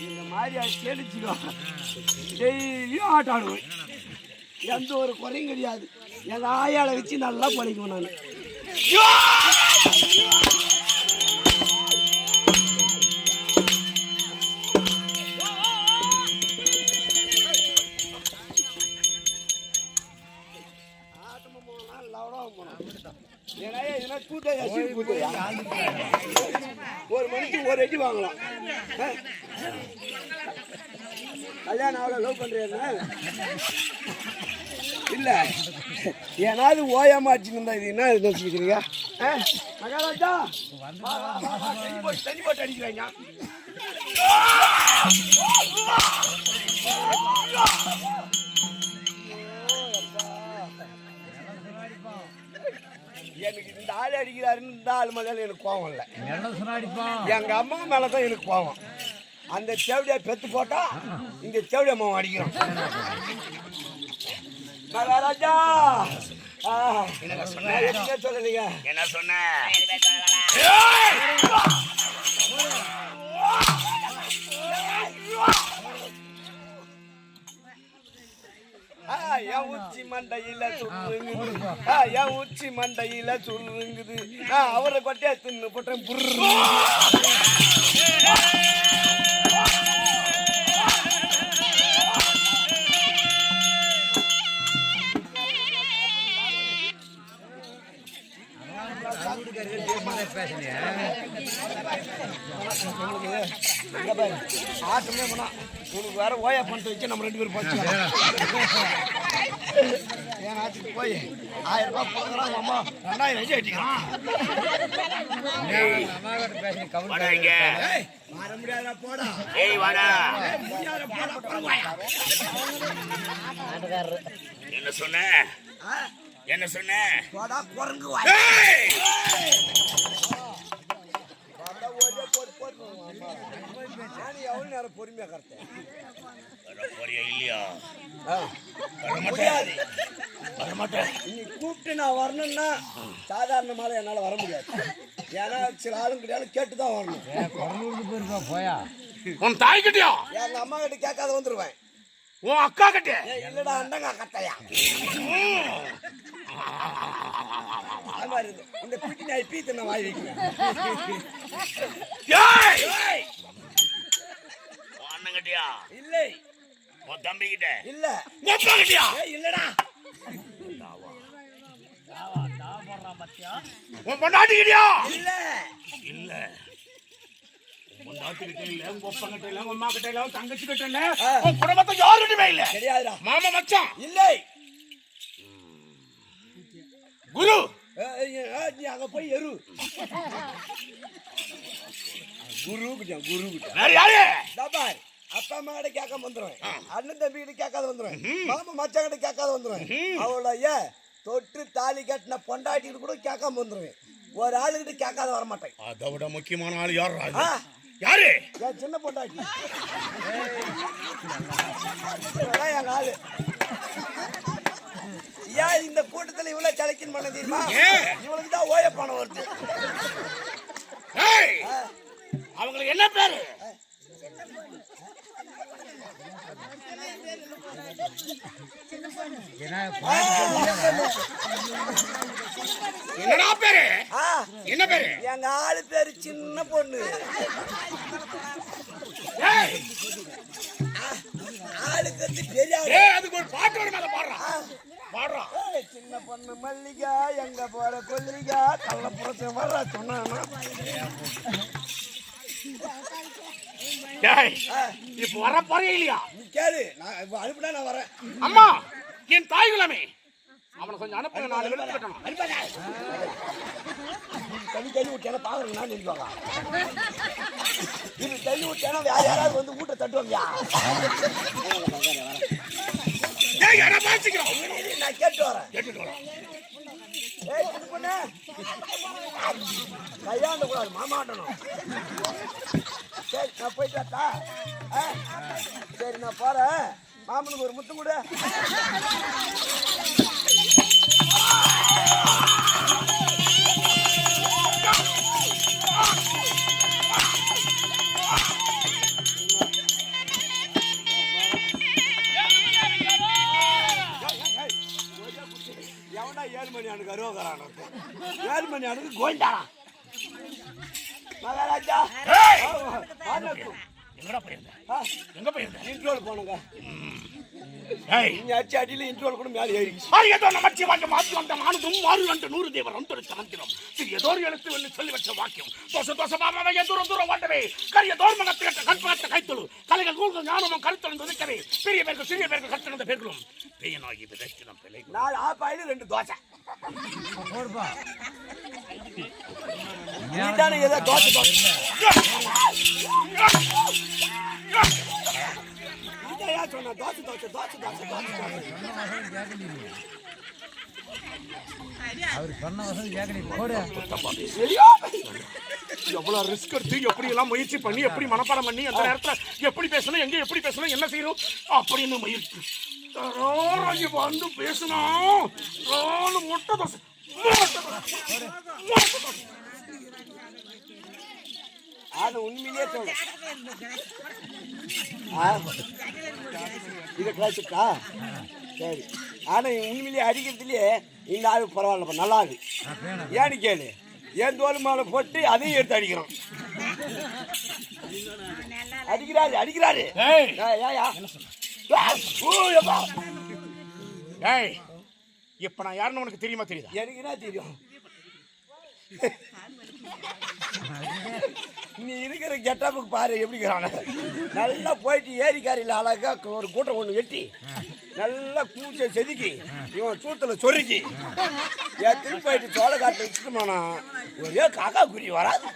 இந்த மாதிரி கேட்டுச்சுக்கோ டெய்லியும் ஆட்டம் ஆடுவேன். எந்த ஒரு குறையும் கிடையாது. எங்கள் ஆயாளை வச்சு நல்லா படிக்குவேன் நான். ஒரு மணிக்கு ஒரு அடி வாங்கலாம். கல்யாணம் அவ்வளோ லவ் பண்றேன்னா இல்ல ஏனாவது ஓயமாச்சுன்னு இருந்தா இது என்ன நினைச்சுக்கிறீங்க? மகாராஜா தண்ணி போட்டு அடிக்கிறாங்க. எனக்கு இந்த ஆள் அடிக்கிறாருன்னு இந்த ஆள் மேல எனக்கு கோவம் இல்லை. எங்க அம்மா மேலதான் எனக்கு கோவம். அந்த செவடியா பெத்து போட்டா இந்த செவடி அம்மாவை அடிக்கிறோம். மகாராஜா என்ன சொல்லலீங்க? என்ன சொன்ன? என் உச்சி மண்டையில சுருங்குது, என் உச்சி மண்டையில சுருங்குது, அவரை கொட்டையா தின்னு போட்டேன். ஆட்டமே பண்ணா உனக்கு வேற ஓயா பண்ணிட்டு வச்சு நம்ம 2 பேரும் போச்சு. என் ஆச்சுக்கு போய் 1000 ரூபாய் போடுறான். அம்மா 2000 வச்சு அடிக்கிறான். வர முடியாதா? போடா என்ன சொன்ன? என்ன சொன்ன? போடா குரங்கு வாய். எவ்வளவு நேரம் பொறுமையா கரெக்டேன் இல்லையா? நீ கூப்பிட்டு நான் வரணும்னா சாதாரணமால என்னால வர முடியாது. ஏன்னா சில ஆளுங்க கிடையாது கேட்டுதான் வரணும். போயா உன் தாய் கிட்டயா? எங்க அம்மா கிட்ட கேட்காத வந்துருவேன். உன் அக்கா கிட்ட இல்லடா அண்டங்க கத்தையா. இந்த பிடி நாய் பீத்து நான் வாய் வைக்கிறேன். அண்ணன் கிட்டயா? இல்லை. உன் தம்பி கிட்ட? இல்ல. அப்பா கிட்டயா? இல்லடா. உன் பொண்டாட்டி கிட்டயா? இல்ல. இல்ல. பொண்டாட்டி கிட்ட இல்ல, உங்க அப்பா கிட்ட இல்ல, உங்க அம்மா கிட்ட இல்ல, தங்கச்சி கிட்ட இல்ல, உன் குடும்பத்தை யாருக்கிட்டமே இல்ல. தெரியாதுடா. மாமா மச்சான்? இல்லை. குரு நீ அங்க போய் எரு. குரு கிட்ட குரு கிட்ட வேற யாரு? பாரு அப்பா அம்மா கிட்ட கேட்காம வந்துருவேன். அண்ணன் தம்பி கிட்ட கேட்காத வந்துருவேன். மாமா மச்சான் கிட்ட கேட்காத வந்துருவேன். அவளோட தொட்டு தாலி கட்டின பொண்டாட்டிட்டு கூட கேட்காம வந்துருவேன். ஒரு ஆளுகிட்ட கேட்காத வர மாட்டேன். அதை விட முக்கியமான ஆள் யாரு? யாரு? என் சின்ன பொண்டாட்டி. என் ஆளு. ஏன் இந்த கூட்டத்தில் இவ்வளவு செலக்ஷன் பண்ண தெரியுமா? இவளுக்கு தான் ஓய பணம் வருது. அவங்களுக்கு என்ன பேரு? என்னடா பேரு? என்ன பேரு? எங்க ஆளு பேரு சின்ன பொண்ணு. ஆளுக்கு பெரிய அதுக்கு ஒரு பாட்டு வர மேல பாடுறா. சின்ன பொண்ணு மல்லிகா எங்க போற கொல்லிகா கள்ளப்புறத்தை வர்ற சொன்னா இப்ப வர போறே இல்லையா? கேளு, நான் அனுப்பினா நான் வரேன். அம்மா என் தாய் குலமே அவனை கொஞ்சம் அனுப்புங்க. நான் எழுத்துக்கட்டணும். தண்ணி தண்ணி விட்டேன்னா பாக்குறேன். நான் நினைப்பாங்க இது தண்ணி விட்டேன்னா வேற யாராவது வந்து வீட்டை தட்டுவாங்க. நான் கேட்டு வரேன். கையாண்ட கூடாது, மாமாட்டணும். சரி நான் போயிட்டாத்தா. சரி நான் போறேன். மாமனுக்கு ஒரு முத்தம் கூட. வேலுமணி அனுக்கு கோயிந்தா மகாராஜா எங்கடா போயிருந்த? எங்க போயிருந்த? இன்ட்ரோல் போனுங்க. அடிச்சு அடியில இன்ட்ரோல் கூட மேலே ஏறிச்சு. ஏதோ நமச்சி வாக்கியம் மாற்றி வந்த மானுதும் மாறு ரெண்டு 100 தேவர் அந்தரித்த மந்திரம் ஏதோ ஒரு எழுத்து வந்து சொல்லி வச்ச வாக்கியம் தோச தோச மாமாவை தூரம் தூரம் வாண்டவே கரிய தோர்மகத்தை கண்பாத்த கைத்தொழு கலைகள் கூழ்கள் ஞானமும் கருத்தொழிந்து உதைக்கவே பெரிய பேருக்கு சிறிய பேருக்கு கற்றிருந்த பேர்களும் பெயனாகி விதைக்கினம் பிள்ளை 4 ஆப்பாயில் 2 தோசை நீதானே ஏதோ தோசை தோசை சொன்ன தோசை தோசை தோசை தோசை அவர் சொன்ன வசதி கேட்கல எவ்வளவு ரிஸ்க் எடுத்து எப்படி எல்லாம் முயற்சி பண்ணி எப்படி மனப்பாடம் பண்ணி அந்த நேரத்துல எப்படி பேசணும் எங்க எப்படி பேசணும் என்ன செய்யணும் அப்படின்னு முயற்சி வந்து பேசணும் முட்டை தோசை அது உண்மையிலே சொல்ல இதை கிளாச்சுக்கா சரி ஆனா உண்மையிலேயே அடிக்கிறதுலயே இந்த ஆளு பரவாயில்லப்பா நல்லா இருக்கு ஏன்னு கேளு ஏன் தோல் மாலை போட்டு அதையும் எடுத்து அடிக்கிறோம் அடிக்கிறாரு இப்ப நான் யாருன்னு உனக்கு தெரியுமா தெரியுதா? எனக்கு என்ன தெரியும் நீ இருக்கிற கெட்டப்புக்கு பாரு எப்படிங்கிறான நல்லா போயிட்டு ஏரிக்காரியில் அழகா ஒரு கூட்டம் ஒன்று வெட்டி நல்லா பூச்சை செதுக்கி இவன் சூத்துல சொருக்கி என் திருப்பி போயிட்டு சோள காட்டு வச்சுக்கணும்னா ஒரே காக்கா குறி வராது